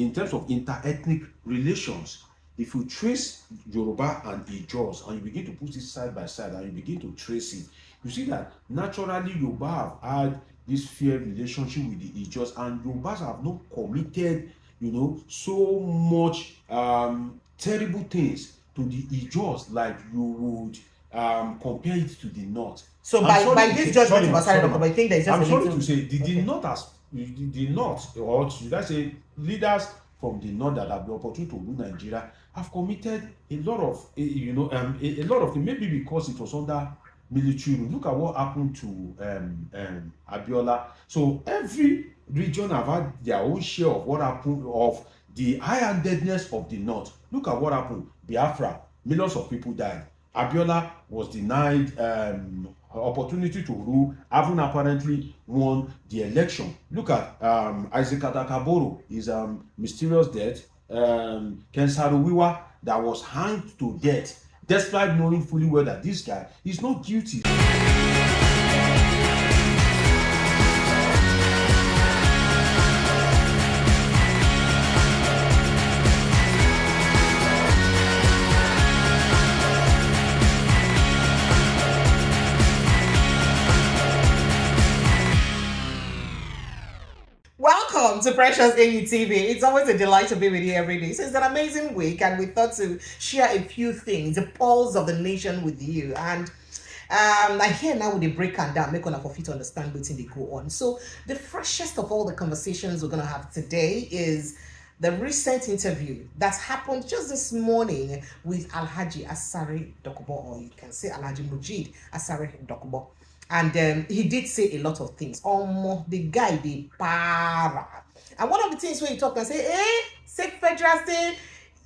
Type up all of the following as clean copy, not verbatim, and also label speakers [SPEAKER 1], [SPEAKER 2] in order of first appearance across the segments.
[SPEAKER 1] in terms of inter-ethnic relations, if you trace Yoruba and Ijaws and you begin to put it side by side and you begin to trace it, you see that naturally Yoruba have had this fair relationship with the Ijaws, and Yorubas have not committed, so much terrible things to the Ijaws like you would compare it to the North.
[SPEAKER 2] So by this judgment of Asari Dokubo, I think there's just
[SPEAKER 1] I'm sorry to say the North has the North, or should I say leaders from the North that have the opportunity to rule Nigeria have committed a lot of a lot of things, maybe because it was under military rule. Look at what happened to Abiola. So every region have had their own share of what happened, of the high-handedness of the North. Look at what happened. Biafra, millions of people died. Abiola was denied opportunity to rule, having apparently won the election. Look at Isaac Adakaboro, his mysterious death. Ken Saro-Wiwa, that was hanged to death, despite knowing fully well that this guy is not guilty.
[SPEAKER 2] Welcome to Precious AU TV. It's always a delight to be with you every day. So it's an amazing week, and we thought to share a few things, the pulse of the nation with you. And I hear now with the break and down, make on for fit to understand what's they go on. So the freshest of all the conversations we're gonna have today is the recent interview that's happened just this morning with Alhaji Asari Dokubo, or you can say Alhaji Mujid Asari Dokubo. And he did say a lot of things. The guy, the para. And one of the things where he talk and say federal, say,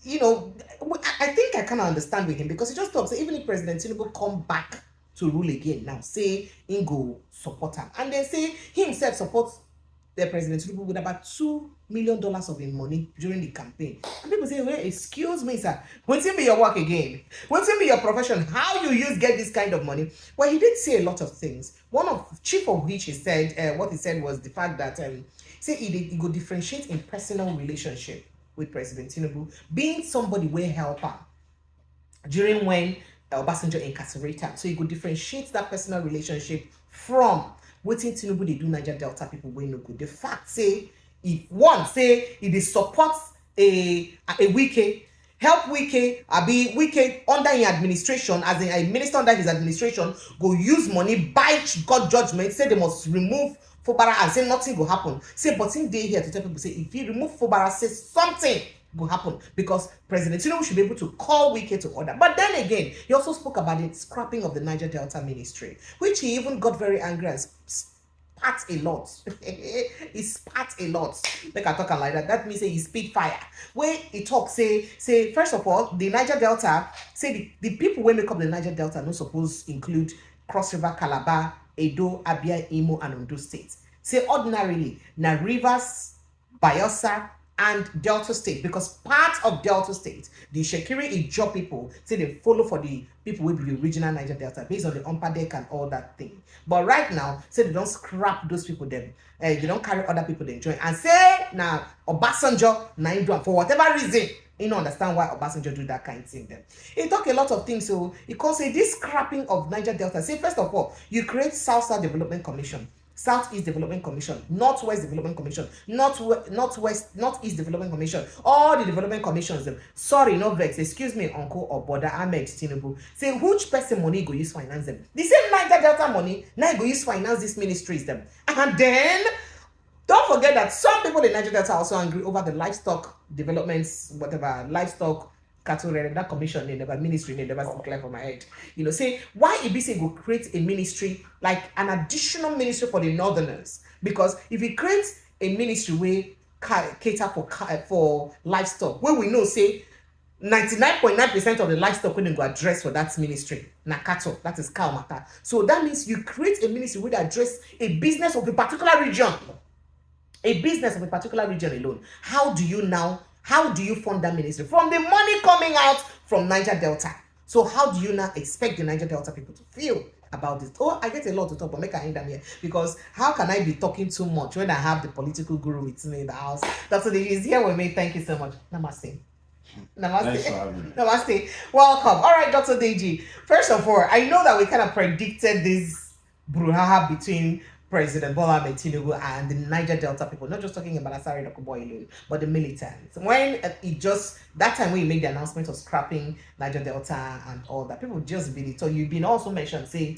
[SPEAKER 2] I think I kind of understand with him, because he just talks, even if President Tinubu come back to rule again now, say, he go support him. And then say, he himself supports the President Tinubu with about $2 million of his money during the campaign. And people say, well, excuse me, sir, what's it be your work again? What's it be your profession? How you get this kind of money? Well, he did say a lot of things. One of chief of which he said, what he said was the fact that say he could differentiate in personal relationship with President Tinubu, being somebody will help her during when Obasanjo incarcerated him. So he could differentiate that personal relationship from waiting Tinubu they do Niger Delta people wey no good. The fact say if one say if they support a Wike, help Wike, be Wike under his administration, as a minister under his administration, go use money, buy God judgment, say they must remove Fubara, and say nothing will happen. Say, but in day here to tell people, say if you remove Fubara, say something will happen, because President Tinubu should be able to call Wike to order. But then again, he also spoke about the scrapping of the Niger Delta ministry, which he even got very angry and spat a lot. He spat a lot. Like I talk like that. That means he spit fire. When he talk, say first of all, the Niger Delta, say the people when make up the Niger Delta no suppose include Cross River, Calabar, Edo, Abia, Imo, and Ondo states. Say ordinarily, na Rivers, Bayelsa, and Delta State, because part of Delta State, the Shekiri Ijaw people say they follow for the people with the original Niger Delta based on the upper deck and all that thing. But right now, say they don't scrap those people them. They don't carry other people they join. And say now Obasanjo na for whatever reason, you don't understand why Obasanjo do that kind of thing then. He talk a lot of things, so he can say this scrapping of Niger Delta. Say first of all, you create South Development Commission, Southeast Development Commission, Northwest Development Commission, Northeast Development Commission, all the development commissions them. Sorry, no vex, excuse me, Uncle or Bola Ahmed Tinubu. Say which person money go use finance them? The same Niger Delta money now go use finance these ministries them. And then don't forget that some people in Niger Delta are also angry over the livestock developments, whatever, livestock cattle that commission, they never ministry, they never clear for my head. Say why EBC go create a ministry, like an additional ministry for the northerners? Because if he creates a ministry where cater for livestock, where we know say 99.9% of the livestock when they go address for that ministry, na cattle, that is cow matter. So that means you create a ministry where they address a business of a particular region. A business of a particular region alone. How do you fund that ministry? From the money coming out from Niger Delta. So how do you now expect the Niger Delta people to feel about this. Oh, I get a lot to talk, but make I end them here because how can I be talking too much when I have the political guru with me in the house? Dr. Deji is here with me. Thank you so much. Namaste. Namaste. Namaste. Welcome. All right, Dr. Deji. First of all, I know that we kind of predicted this brouhaha between President Bola Ahmed Tinubu and the Niger Delta people, not just talking about Asari Dokubo alone, but the militants. When that time when you made the announcement of scrapping Niger Delta and all that, people just believe. So you've been also mentioned, say,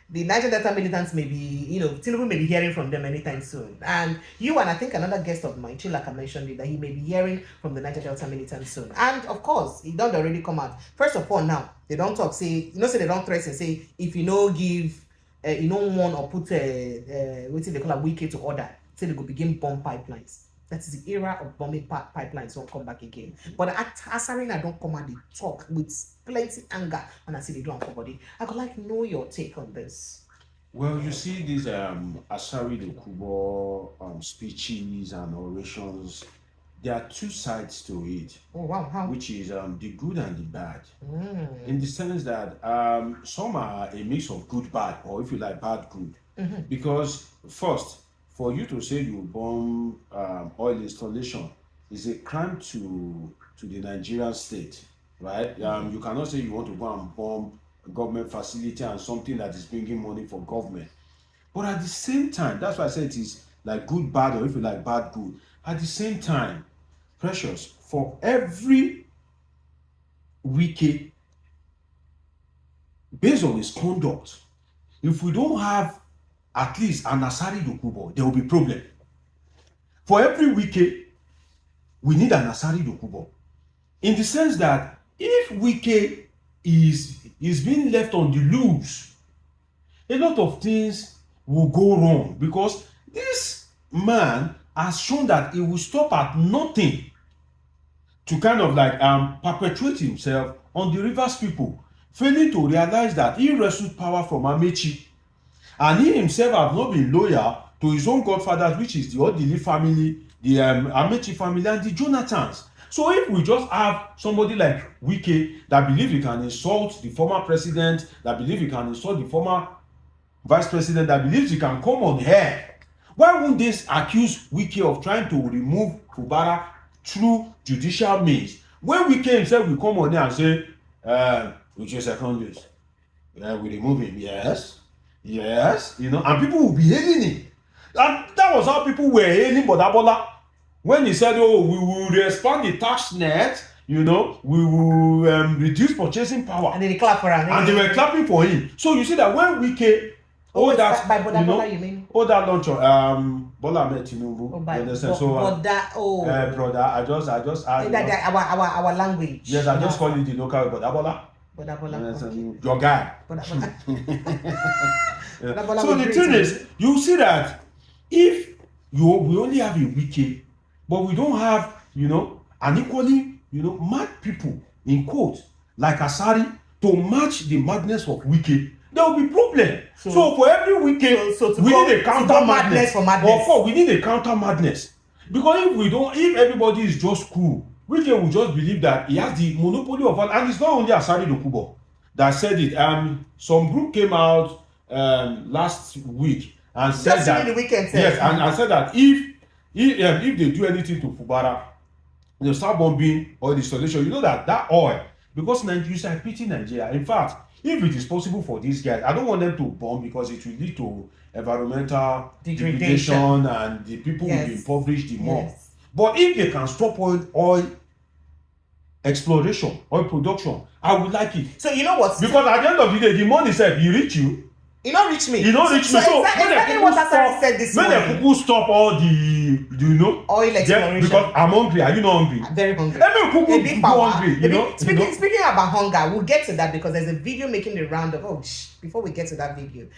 [SPEAKER 2] the Niger Delta militants may be, Tinubu may be hearing from them anytime soon. And you and I think another guest of mine, Chilaka, mentioned it, that he may be hearing from the Niger Delta militants soon. And of course, it don't already come out. First of all, now, they don't talk, say they don't threaten, say, if you no give, want or put what they call a Wike to order, say they go begin bomb pipelines. That is the era of bombing pipelines won't come back again. But Asarina don't come and they talk with plenty anger and I see they do somebody. I would like to know your take on this.
[SPEAKER 1] Well, you see these Asari Dokubo speeches and orations. There are two sides to it.
[SPEAKER 2] Oh wow! How?
[SPEAKER 1] Which is the good and the bad. In the sense that some are a mix of good, bad, or if you like, bad, good. Because first, for you to say you bomb oil installation is a crime to the Nigerian state, right? You cannot say you want to go and bomb a government facility and something that is bringing money for government. But at the same time, that's why I said it is like good, bad, or if you like, bad, good. At the same time, Precious, for every Wike, based on his conduct, if we don't have at least an Asari Dokubo, there will be problem. For every Wike, we need an Asari Dokubo. In the sense that if Wike is being left on the loose, a lot of things will go wrong because this man has shown that he will stop at nothing to kind of like perpetuate himself on the Rivers people, failing to realize that he wrestled power from Amechi, and he himself have not been loyal to his own godfathers, which is the Odili family, the Amechi family, and the Jonathans. So if we just have somebody like Wike that believes he can insult the former president, that believes he can insult the former vice president, that believes he can come on air, why won't they accuse Wike of trying to remove Fubara through judicial means? When Wike himself will come on there and say, which is secondaries, we remove him, yes, and people will be hailing him. And that was how people were hailing Bola when he said, oh, we will expand the tax net, we will reduce purchasing power.
[SPEAKER 2] And then they clap for him.
[SPEAKER 1] And they were clapping for him. So you see that when Wike,
[SPEAKER 2] by Bola, you mean?
[SPEAKER 1] That launch Bola Ahmed Tinubu.
[SPEAKER 2] Oh, by
[SPEAKER 1] brother, I just
[SPEAKER 2] our language.
[SPEAKER 1] Yes, I just call it the local Bola.
[SPEAKER 2] Okay.
[SPEAKER 1] Your guy.
[SPEAKER 2] Bola.
[SPEAKER 1] So the thing is, you see that if we only have a Wike, but we don't have, an equally, mad people in quote like Asari to match the madness of Wike, there will be problem. So for every Wike, we need a counter madness. Of course, we need a counter madness. Because if everybody is just cool, Wike will just believe that he has the monopoly of all, and it's not only Asari Dokubo that said it. Some group came out last week and said that
[SPEAKER 2] the weekend,
[SPEAKER 1] yes, and said that if they do anything to Fubara, they'll start bombing oil installation. You know that oil, because Nigeria, I pity Nigeria. In fact, if it is possible for these guys, I don't want them to bomb because it will lead to environmental degradation and the people will be impoverished the more.
[SPEAKER 2] Yes.
[SPEAKER 1] But if they can stop oil exploration, oil production, I would like it.
[SPEAKER 2] So you know what?
[SPEAKER 1] Because at the end of the day, the money said you reach you.
[SPEAKER 2] You don't reach me.
[SPEAKER 1] You don't reach me.
[SPEAKER 2] So exactly what Asari said this morning.
[SPEAKER 1] When the people stop all the
[SPEAKER 2] oil exploration.
[SPEAKER 1] Because I'm hungry. Are you not hungry?
[SPEAKER 2] I'm very hungry.
[SPEAKER 1] Every people go hungry.
[SPEAKER 2] Speaking about hunger, we'll get to that because there's a video making the round of before we get to that video.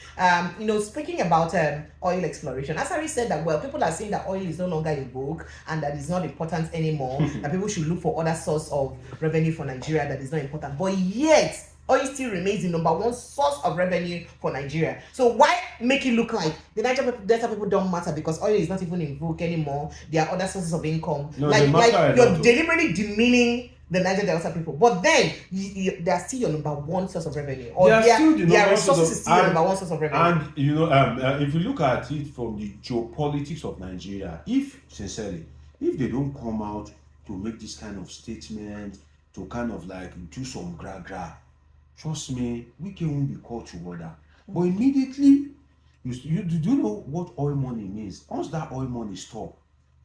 [SPEAKER 2] Speaking about oil exploration, Asari said that people are saying that oil is no longer in vogue and that it's not important anymore. That people should look for other source of revenue for Nigeria that is not important. But yet oil still remains the number one source of revenue for Nigeria. So why make it look like the Niger Delta people don't matter because oil is not even in vogue anymore? There are other sources of income.
[SPEAKER 1] No,
[SPEAKER 2] like you're deliberately demeaning the Niger Delta people. But then they are still your number one source of revenue, or
[SPEAKER 1] They are still the
[SPEAKER 2] their
[SPEAKER 1] number one source
[SPEAKER 2] resources
[SPEAKER 1] of-
[SPEAKER 2] is still your
[SPEAKER 1] and-
[SPEAKER 2] number one source of revenue.
[SPEAKER 1] And if you look at it from the geopolitics of Nigeria, if sincerely, if they don't come out to make this kind of statement, to kind of like do some gra, trust me, Wike won't be called to order. But immediately, do you know what oil money means? Once that oil money stop,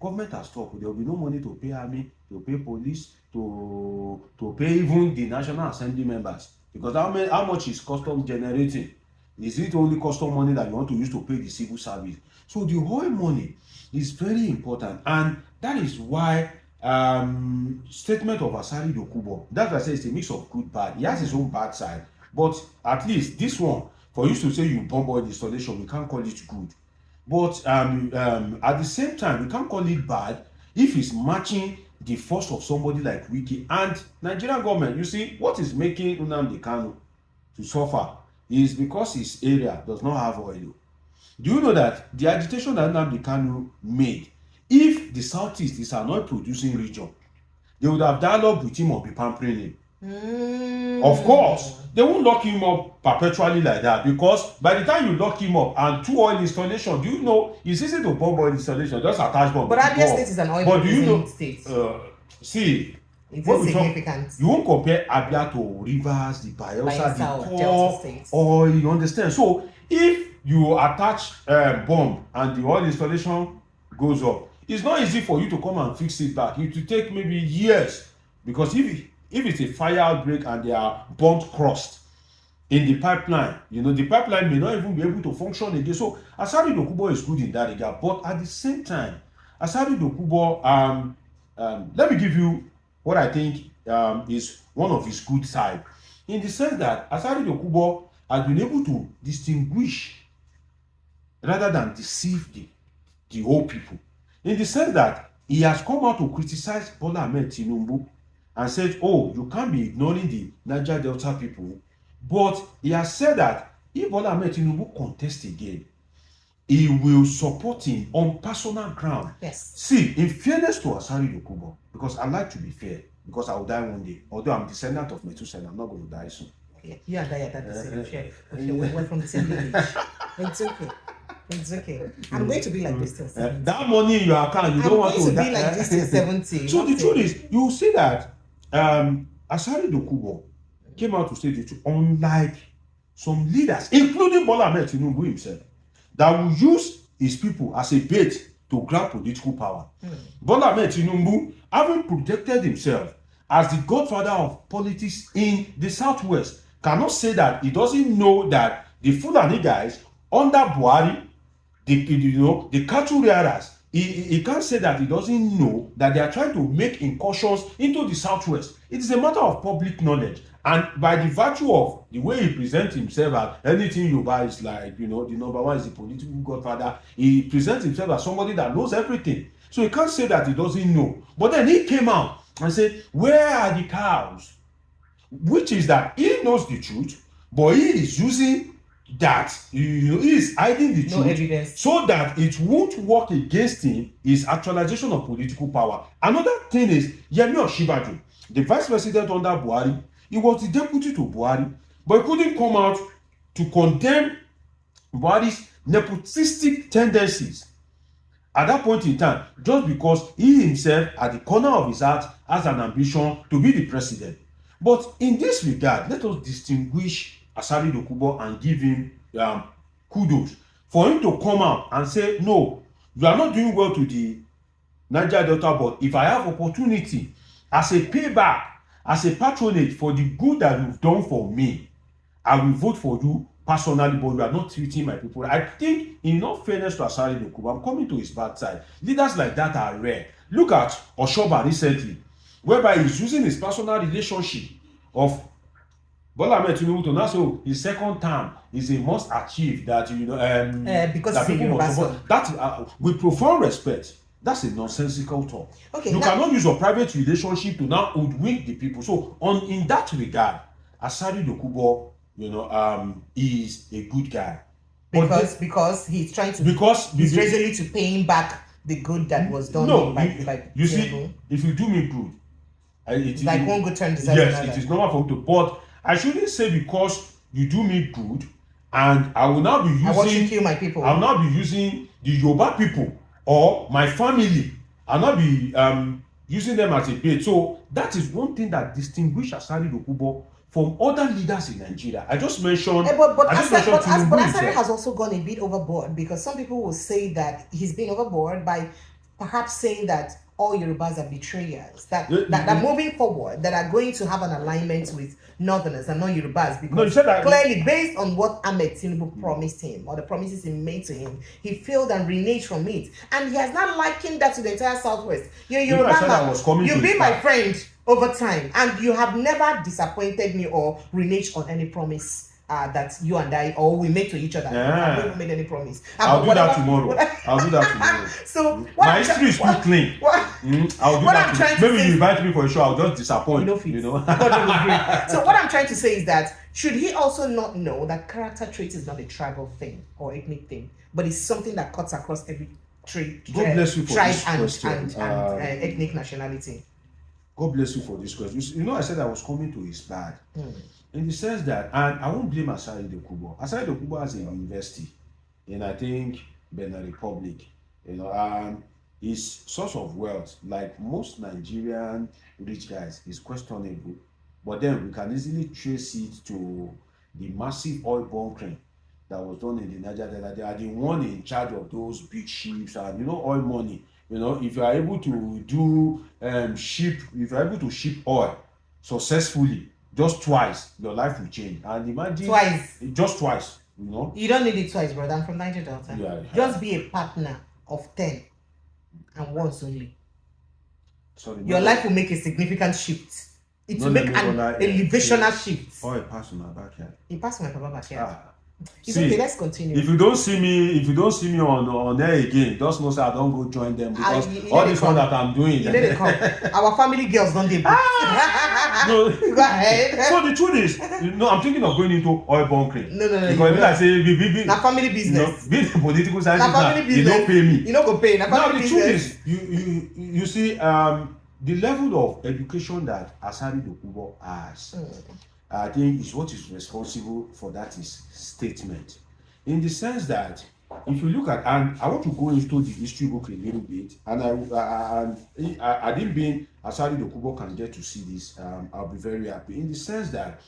[SPEAKER 1] government has stopped. There will be no money to pay army, to pay police, to pay even the National Assembly members. Because how much is custom generating? Is it only custom money that you want to use to pay the civil service? So the oil money is very important, and that is why statement of Asari Dokubo, that's why I say it's a mix of good bad. He has his own bad side, but at least this one, for you to say you bomb oil installation, we can't call it good. But at the same time, we can't call it bad if it's matching the force of somebody like Wike. And Nigerian government, you see, what is making Nnamdi Kanu to suffer is because his area does not have oil. Do you know that the agitation that Nnamdi Kanu made, if the southeast is an oil producing region, they would have dialogue with him or be pampering him. Of course, they won't lock him up perpetually like that, because by the time you lock him up and 2 oil installation, do you know it's easy to bomb oil installation, just attach bomb.
[SPEAKER 2] But Abia State is an oil producing state.
[SPEAKER 1] See,
[SPEAKER 2] It's
[SPEAKER 1] when we talk,
[SPEAKER 2] insignificant.
[SPEAKER 1] you won't compare Abia to Rivers, the Bayelsa,
[SPEAKER 2] Bayelsa,
[SPEAKER 1] the
[SPEAKER 2] Delta
[SPEAKER 1] core
[SPEAKER 2] states.
[SPEAKER 1] oil, you understand? So if you attach bomb and the oil installation goes up, it's not easy for you to come and fix it back. It will take maybe years, because if it's a fire outbreak and they are burnt crust in the pipeline, the pipeline may not even be able to function again. So Asari Dokubo is good in that regard, but at the same time, Asari Dokubo, let me give you what I think is one of his good side, in the sense that Asari Dokubo has been able to distinguish rather than deceive the whole people, in the sense that he has come out to criticize Bola Ahmed Tinubu and said, oh, you can't be ignoring the Niger Delta people. But he has said that if Bola Ahmed Tinubu contests again, he will support him on personal ground.
[SPEAKER 2] Yes.
[SPEAKER 1] See, in fairness to Asari Dokubo, because I like to be fair, because I will die one day. Although I'm descendant of Methuselah, I'm not going to die soon.
[SPEAKER 2] Okay. You and I are that the same share. Okay, we're from the same village. It's okay. It's okay. I'm going to be like this till 70.
[SPEAKER 1] That money in your account, you don't want to
[SPEAKER 2] I'm going to be like this till 70.
[SPEAKER 1] So the truth is, you will see that Asari Dokubo came out to say the truth, unlike some leaders, including Bola Ahmed Tinubu himself, that will use his people as a bait to grab political power. Bola Ahmed Tinubu, having projected himself as the godfather of politics in the southwest, cannot say that he doesn't know that the Fulani guys under Buhari, the cattle rearers, he can't say that he doesn't know that they are trying to make incursions into the southwest. It is a matter of public knowledge, and by the virtue of the way he presents himself, as anything you buy is like, the number one is the political godfather. He presents himself as somebody that knows everything, so he can't say that he doesn't know. But then he came out and said, where are the cows? Which is that he knows the truth, but he is using that, he is hiding the truth
[SPEAKER 2] evidence,
[SPEAKER 1] so that it won't work against him, his actualization of political power. Another thing is Yemi Osinbajo, the vice president under Buhari. He was the deputy to Buhari, but he couldn't come out to condemn Buhari's nepotistic tendencies at that point in time, just because he himself, at the corner of his heart, has an ambition to be the president. But in this regard, let us distinguish Asari Dokubo and give him kudos for him to come out and say, no, you are not doing well to the Niger Delta, but if I have opportunity as a payback, as a patronage for the good that you've done for me, I will vote for you personally, but you are not treating my people. I think, in all fairness to Asari Dokubo, I'm coming to his bad side. Leaders like that are rare. Look at Oshoba recently, whereby he's using his personal relationship of Bola Ahmed Tinubu to now say, oh, his second term is a must achieve that,
[SPEAKER 2] because
[SPEAKER 1] that
[SPEAKER 2] it's a
[SPEAKER 1] people must
[SPEAKER 2] universal.
[SPEAKER 1] support. That, with profound respect, that's a nonsensical talk.
[SPEAKER 2] Okay,
[SPEAKER 1] you
[SPEAKER 2] now,
[SPEAKER 1] cannot use your private relationship to now hoodwink the people. So, in that regard, Asari Dokubo, is a good guy.
[SPEAKER 2] Because he's trying to, he's ready to paying back the good that was done by
[SPEAKER 1] you see,
[SPEAKER 2] Tinubu.
[SPEAKER 1] if you do me good,
[SPEAKER 2] Like one good turn deserves
[SPEAKER 1] yes,
[SPEAKER 2] another.
[SPEAKER 1] it is normal for him to, but I shouldn't say because you do me good and I will now be using,
[SPEAKER 2] I want you to kill my people.
[SPEAKER 1] I will now be using the Yoruba people or my family. I'll not be using them as a bait. So that is one thing that distinguishes Asari Dokubo from other leaders in Nigeria. I just mentioned,
[SPEAKER 2] But
[SPEAKER 1] Tinubu
[SPEAKER 2] Asari has also gone a bit overboard, because some people will say that he's been overboard by perhaps saying that all Yorubas are betrayers, that moving forward, that are going to have an alignment with Northerners and not Yorubas, because
[SPEAKER 1] No, you said that
[SPEAKER 2] clearly, based on what Ahmed Tinubu promised him, or the promises he made to him, he failed and reneged from it, and he has not likened that to the entire Southwest. You're Yoruba man, you've been my friend over time, and you have never disappointed me or reneged on any promise that you and I, or we make to each other. I've never made any promise.
[SPEAKER 1] I'll do that tomorrow. I'll do that tomorrow.
[SPEAKER 2] So
[SPEAKER 1] my history is too clean. I'll do that tomorrow. Maybe you invite me for a show, I'll just disappoint. You know.
[SPEAKER 2] So what I'm trying to say is that should he also not know that character trait is not a tribal thing or ethnic thing, but it's something that cuts across every tribe and ethnic nationality.
[SPEAKER 1] God bless you for this question. You know, I said I was coming to his bad. In the sense that, and I won't blame Asari Dokubo. Asari Dokubo has a university in, I think, Benin Republic. You know, his source of wealth, like most Nigerian rich guys, is questionable. But then we can easily trace it to the massive oil bunkering that was done in the Niger Delta. They are the one in charge of those big ships and, you know, oil money. You know, if you are able to do if you are able to ship oil successfully, just twice, your life will change. And imagine just twice, you know.
[SPEAKER 2] You don't need it twice, brother. I'm from Niger Delta.
[SPEAKER 1] Yeah.
[SPEAKER 2] Just be a partner of 10 and once only.
[SPEAKER 1] Sorry,
[SPEAKER 2] your life will make a significant shift. It will make an elevational shift.
[SPEAKER 1] Oh, it passed my backyard.
[SPEAKER 2] It passed my papa backyard. It's
[SPEAKER 1] See,
[SPEAKER 2] okay, let's continue.
[SPEAKER 1] If you don't see me on there again, just know say I don't go join them, because all this one that I'm doing.
[SPEAKER 2] You let it come. Our family girls don't they book.
[SPEAKER 1] No.
[SPEAKER 2] Go ahead.
[SPEAKER 1] So the truth is, I'm thinking of going into oil bunkering.
[SPEAKER 2] No.
[SPEAKER 1] Because I say,
[SPEAKER 2] na family business.
[SPEAKER 1] Be the political side,
[SPEAKER 2] you
[SPEAKER 1] don't pay me.
[SPEAKER 2] You don't go pay.
[SPEAKER 1] Now the truth is, you see, the level of education that Asari Dokubo has, I think, is what is responsible for that is statement. In the sense that, if you look at, and I want to go into the history book a little bit, and I didn't mean Asari Dokubo can get to see this, I'll be very happy. In the sense that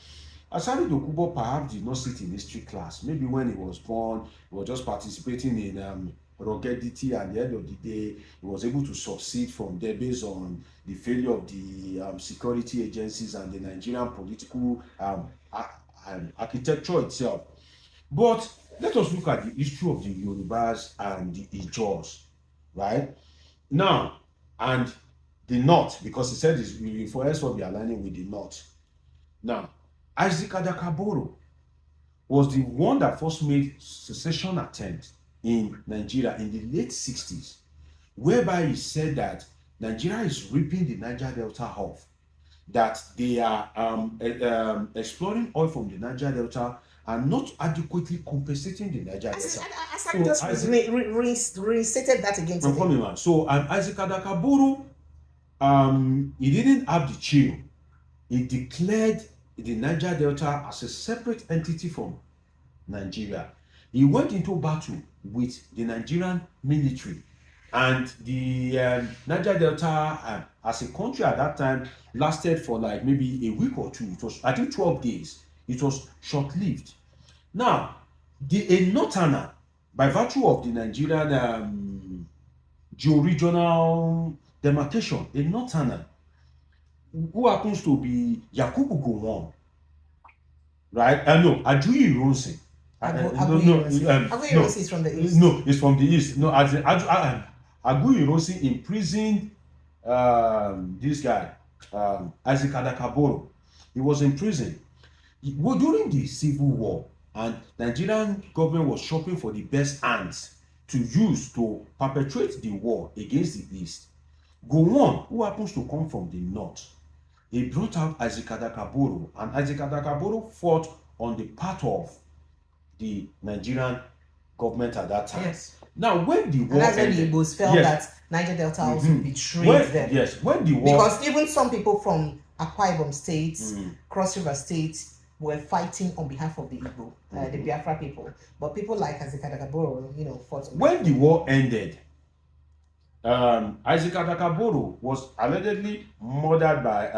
[SPEAKER 1] Asari Dokubo perhaps did not sit in history class. Maybe when he was born, he was just participating in ruggedity, and at the end of the day, he was able to succeed from there based on the failure of the security agencies and the Nigerian political architecture itself. But let us look at the history of the Yorubas and the Ijaws, right? Now, and the North, because he said this, we for us will be aligning with the North. Now, Isaac Adakaboro was the one that first made secession attempt in Nigeria in the late 60s, whereby he said that Nigeria is ripping the Niger Delta off, that they are exploring oil from the Niger Delta and not adequately compensating the Niger Delta.
[SPEAKER 2] Asari just restated that again today.
[SPEAKER 1] So Isaac Adakaboro, he didn't have the chill. He declared the Niger Delta as a separate entity from Nigeria. He went into battle with the Nigerian military, and the Niger Delta as a country at that time lasted for like maybe a week or two. It was, I think, 12 days. It was short-lived. Now, a northerner, by virtue of the Nigerian geo-regional demarcation, a northerner who happens to be Yakubu Gowon, right? No, Ajuyi Ironsi.
[SPEAKER 2] Aguiyi Ironsi is from the east.
[SPEAKER 1] No, it's from the east. No, Aguiyi Ironsi imprisoned this guy, Isaac Adakaboro. He was in prison. During the Civil War, and Nigerian government was shopping for the best hands to use to perpetrate the war against the east. Gowon, who happens to come from the north, he brought out Isaac Adakaboro, and Isaac Adakaboro fought on the part of the Nigerian government at that time.
[SPEAKER 2] Yes.
[SPEAKER 1] Now, when the war
[SPEAKER 2] And that's when the
[SPEAKER 1] ended,
[SPEAKER 2] Igbos felt
[SPEAKER 1] yes,
[SPEAKER 2] that Niger Delta also betrayed
[SPEAKER 1] when,
[SPEAKER 2] them.
[SPEAKER 1] yes, when the war,
[SPEAKER 2] Because even some people from Akwa Ibom State, Cross River State, were fighting on behalf of the Igbo, the Biafra people. But people like Isaac Adakaboro, fought.
[SPEAKER 1] When the war ended, Isaac Adakaboro was allegedly murdered by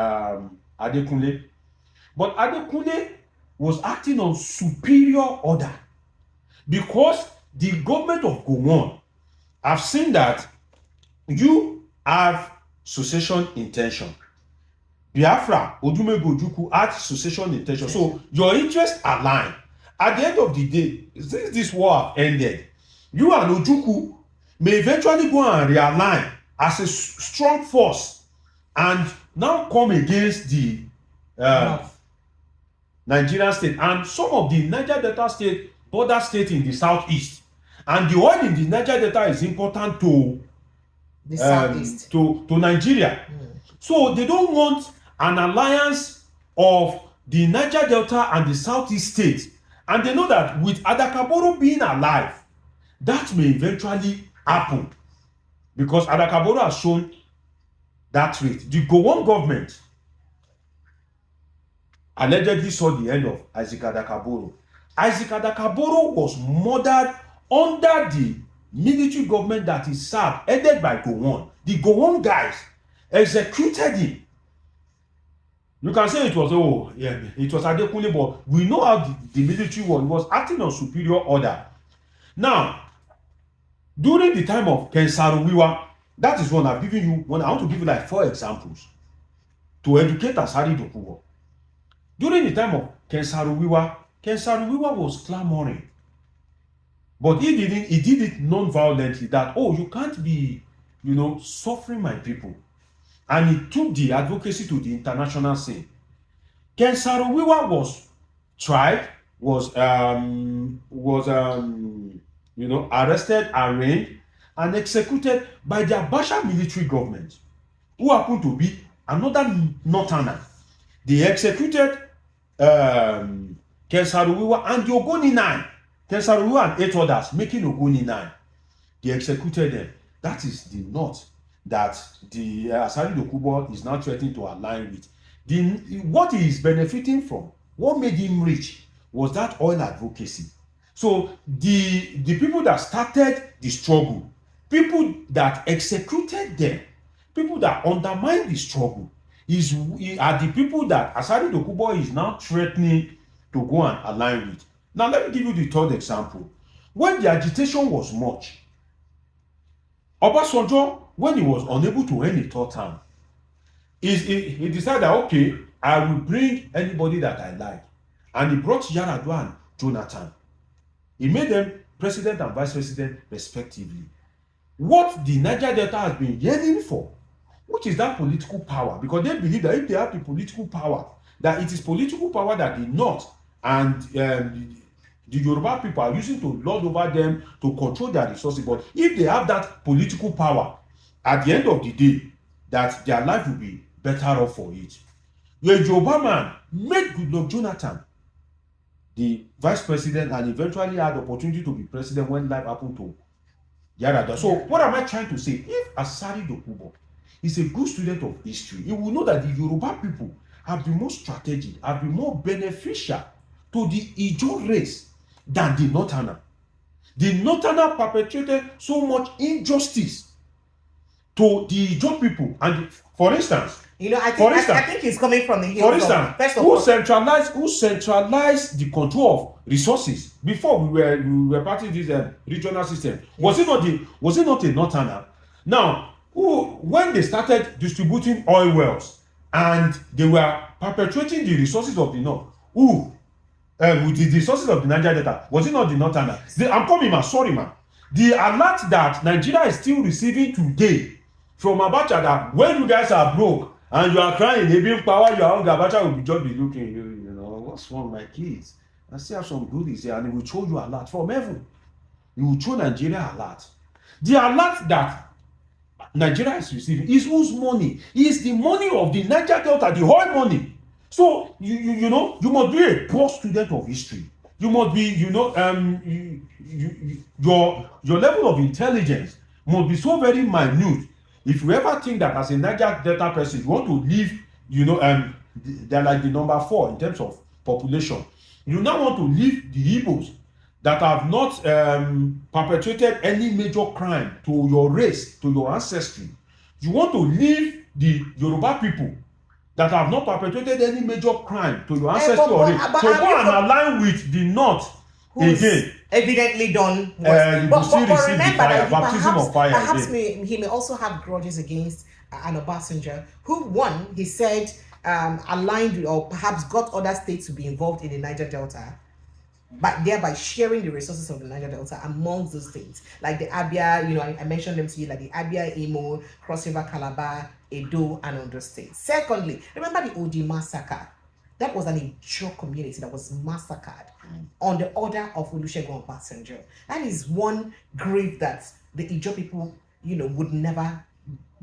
[SPEAKER 1] Adekunle. But Adekunle was acting on superior order because the government of Gowon have seen that you have secession intention. Biafra, Odumegwu Ojukwu had secession intention. So your interests align. At the end of the day, since this war ended, you and Ojukwu may eventually go and realign as a strong force and now come against the Nigerian state and some of the Niger Delta state, border state in the southeast. And the oil in the Niger Delta is important to
[SPEAKER 2] the southeast,
[SPEAKER 1] to Nigeria. So they don't want an alliance of the Niger Delta and the southeast states. And they know that with Adakaboro being alive, that may eventually happen. Because Adakaboro has shown that trait. The Gowon government allegedly saw the end of Isaac Adakaboro. Isaac Adakaboro was murdered under the military government that is served, headed by Gowon. The Gowon guys executed him. You can say it was, it was Adekunle, but we know how the military was acting on superior order. Now, during the time of Ken Saro-Wiwa, that is one I've given you, I want to give you like 4 examples to educate Asari Dokubo. During the time of Ken Saro-Wiwa was clamoring. But he did it non-violently, that, you can't be, suffering my people. And he took the advocacy to the international scene. Ken Saro-Wiwa was tried, was arrested, arraigned, and executed by the Abacha military government, who happened to be another northerner. They executed Ken Saro-Wiwa and the Ogoni 9. Ken Saro-Wiwa and 8 others, making Ogoni 9. They executed them. That is the north that the Asari Dokubo is now threatening to align with. What he is benefiting from, what made him rich, was that oil advocacy. So the people that started the struggle, people that executed them, people that undermined the struggle, are the people that Asari Dokubo is now threatening to go and align with. Now let me give you the third example. When the agitation was much, Obasanjo, when he was unable to end a third term, he decided that, okay, I will bring anybody that I like. And he brought Yar'Adua and Jonathan. He made them president and vice president respectively. What the Niger Delta has been yearning for, which is that political power, because they believe that if they have the political power, that it is political power that the North and the Yoruba people are using to lord over them to control their resources. But if they have that political power, at the end of the day, that their life will be better off for it. The Yoruba man made Goodluck Jonathan the vice president and eventually had the opportunity to be president when life happened to Yar'Adua. So what am I trying to say? If Asari Dokubo is a good student of history, he will know that the Yoruba people have been more strategic, have been more beneficial to the Ijo race than the Northerner. The Northerner perpetrated so much injustice to the Ijo people. And for instance,
[SPEAKER 2] I think he's coming from the hill.
[SPEAKER 1] For instance, who centralized the control of resources before we were part of this regional system? Was it not a Northerner? Now, when they started distributing oil wells and they were perpetuating the resources of the North, with the resources of the Niger Delta, was it not the Northerner? I'm coming, man. Sorry, man. The alert that Nigeria is still receiving today from Abacha, that when you guys are broke and you are crying, they bring power, your own Abacha will just be looking, what's wrong with my kids? I still have some goodies here, and he will show you alert from heaven. He will show Nigeria alert. The alert that Nigeria is receiving is whose money? Is the money of the Niger Delta, the oil money. So you must be a poor student of history You must be, your level of intelligence must be so very minute. If you ever think that as a Niger Delta person, you want to live, they're like the number 4 in terms of population. You now want to leave the Igbos that have not perpetrated any major crime to your race, to your ancestry. You want to leave the Yoruba people that have not perpetrated any major crime to your ancestry or race, to go and align with the North again.
[SPEAKER 2] Evidently done.
[SPEAKER 1] You will still receive the fire, baptism of fire
[SPEAKER 2] perhaps
[SPEAKER 1] again.
[SPEAKER 2] he may also have grudges against an Obasanjo, who, one, he said, aligned with, or perhaps got other states to be involved in the Niger Delta, but thereby sharing the resources of the Niger Delta amongst those states, like the Abia, I mentioned them to you, like the Abia, Imo, Cross River, Calabar, Edo, and Ondo states. Secondly, remember the Odi massacre. That was an Ijaw community that was massacred on the order of Olusegun Obasanjo. That is one grief that the Ijaw people, would never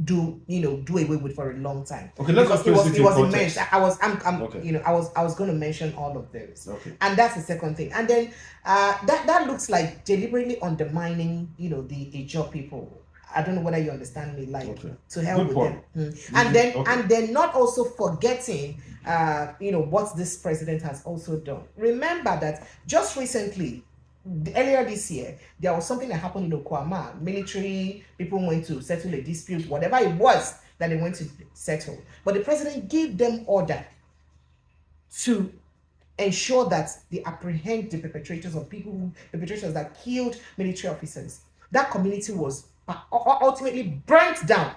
[SPEAKER 2] do away with for a long time.
[SPEAKER 1] Okay, let's
[SPEAKER 2] because it was
[SPEAKER 1] context.
[SPEAKER 2] immense.
[SPEAKER 1] Okay.
[SPEAKER 2] I was going to mention all of those.
[SPEAKER 1] Okay.
[SPEAKER 2] And that's the second thing. And then that looks like deliberately undermining, the Ijaw people. I don't know whether you understand me, like,
[SPEAKER 1] Okay.
[SPEAKER 2] to hell
[SPEAKER 1] Good
[SPEAKER 2] with
[SPEAKER 1] point.
[SPEAKER 2] them. And then not also forgetting what this president has also done. Remember that just recently, earlier this year, there was something that happened in Okwama. Military people went to settle a dispute, whatever it was that they went to settle. But the president gave them order to ensure that they apprehend the perpetrators that killed military officers. That community was ultimately burnt down.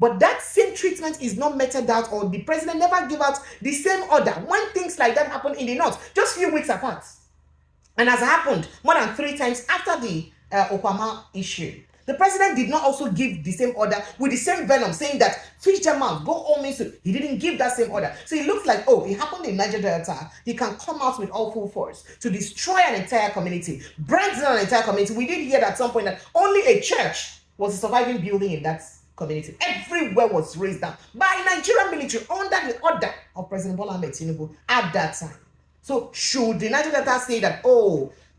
[SPEAKER 2] But that same treatment is not meted out, or the president never gave out the same order when things like that happen in the north, just few weeks apart. And as happened more than 3 times after the Okwama issue, the president did not also give the same order with the same venom, saying that fish them out, go all means. He didn't give that same order. So it looks like, it happened in Niger Delta. He can come out with all full force to destroy an entire community, burn down an entire community. We did hear at some point that only a church was a surviving building in that community. Everywhere was raised down by Nigerian military under the order of President Bola Ahmed Tinubu at that time. So should the Niger Delta say that,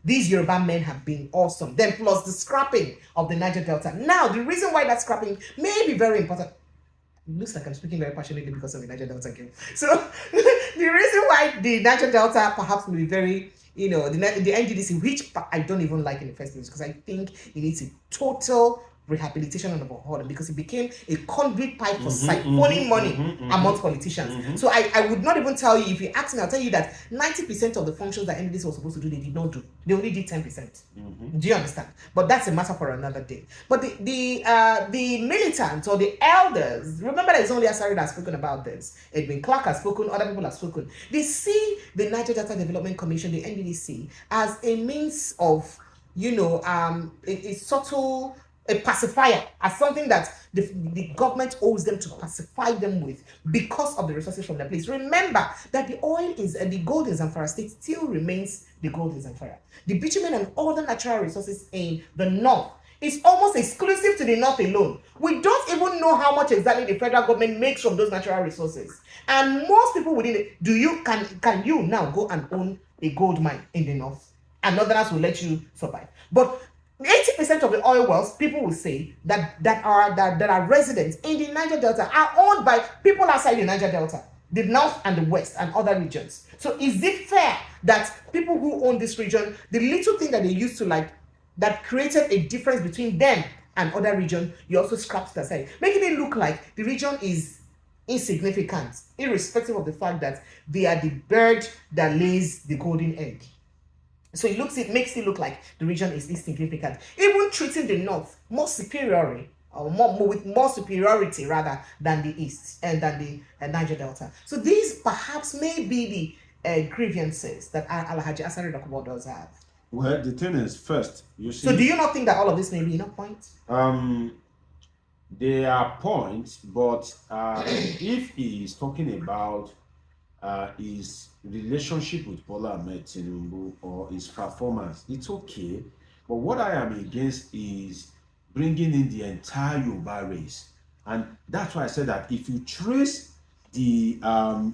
[SPEAKER 2] these Yoruba men have been awesome, then plus the scrapping of the Niger Delta. Now, the reason why that scrapping may be very important, it looks like I'm speaking very passionately because of the Niger Delta game. So the reason why the Niger Delta perhaps will be very, the NGDC, which I don't even like in the first place, because I think it needs a total rehabilitation and overhaul, because it became a conduit pipe for siphoning money amongst politicians. So I would not even tell you, if you ask me, I'll tell you that 90% of the functions that NDC was supposed to do, they did not do. They only did 10%. Do you understand? But that's a matter for another day. But the militants or the elders, remember there's only Asari that has spoken about this. Edwin Clark has spoken, other people have spoken. They see the Niger Delta Development Commission, the NDDC, as a means of, a subtle, a pacifier, as something that the government owes them to pacify them with because of the resources from the place. Remember that the oil is the gold in Zamfara state still remains the gold in Zamfara. The bitumen and other natural resources in the north is almost exclusive to the north alone. We don't even know how much exactly the federal government makes from those natural resources. And most people within it, can you now go and own a gold mine in the north? And others will let you survive. But 80% of the oil wells, people will say that are residents in the Niger Delta are owned by people outside the Niger Delta, the north and the west and other regions. So is it fair that people who own this region, the little thing that they used to like, that created a difference between them and other region, you also scrapped that side, making it look like the region is insignificant, irrespective of the fact that they are the bird that lays the golden egg. So it makes it look like the region is insignificant, even treating the north more superiorly, or with more superiority rather than the east and than the Niger Delta. So these perhaps may be the grievances that Alhaji Asari Dokubo does have.
[SPEAKER 1] Well, the thing is, first, you see.
[SPEAKER 2] So do you not think that all of this may be enough points?
[SPEAKER 1] There are points, but if he is talking about his relationship with Bola Ahmed Tinubu or his performance, it's okay. But what I am against is bringing in the entire Yoruba race. And that's why I said that if you trace the,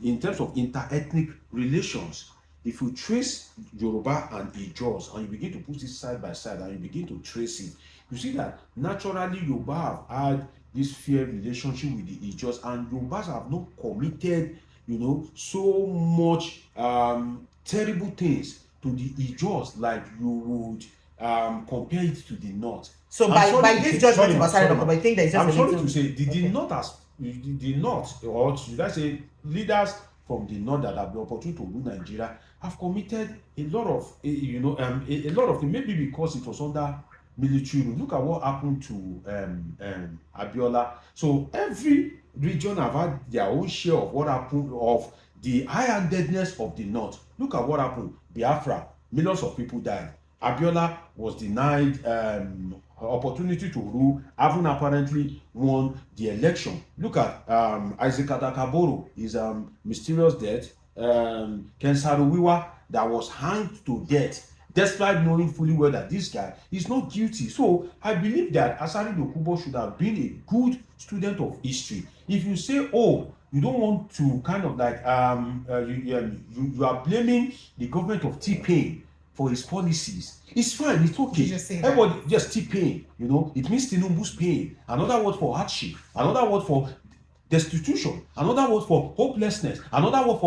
[SPEAKER 1] in terms of inter-ethnic relations, if you trace Yoruba and Ijaws and you begin to put it side by side and you begin to trace it, you see that naturally Yoruba have had this fair relationship with the Ijaws, and Yorubas have not committed, so much terrible things to the Ijaws like you would compare it to the North.
[SPEAKER 2] So by this judgment of Asari Dokubo, I think there is just
[SPEAKER 1] I'm
[SPEAKER 2] a
[SPEAKER 1] sorry
[SPEAKER 2] little...
[SPEAKER 1] to say the North, or should I say leaders from the North that have the opportunity to rule Nigeria have committed a lot of a lot of things, maybe because it was under military rule. Look at what happened to Abiola. So every region have had their own share of what happened, of the high-handedness of the North. Look at what happened. Biafra, millions of people died. Abiola was denied opportunity to rule, having apparently won the election. Look at Isaac Adakaboro, his mysterious death. Ken Saro-Wiwa, that was hanged to death, despite knowing fully well that this guy is not guilty. So I believe that Asari Dokubo should have been a good student of history. If you say, oh, you don't want to kind of like you are blaming the government of T-Pain for his policies, it's fine, it's okay. Everybody just T-Pain, it means Tinubu's pain. Another word for hardship, another word for destitution, another word for hopelessness, another word for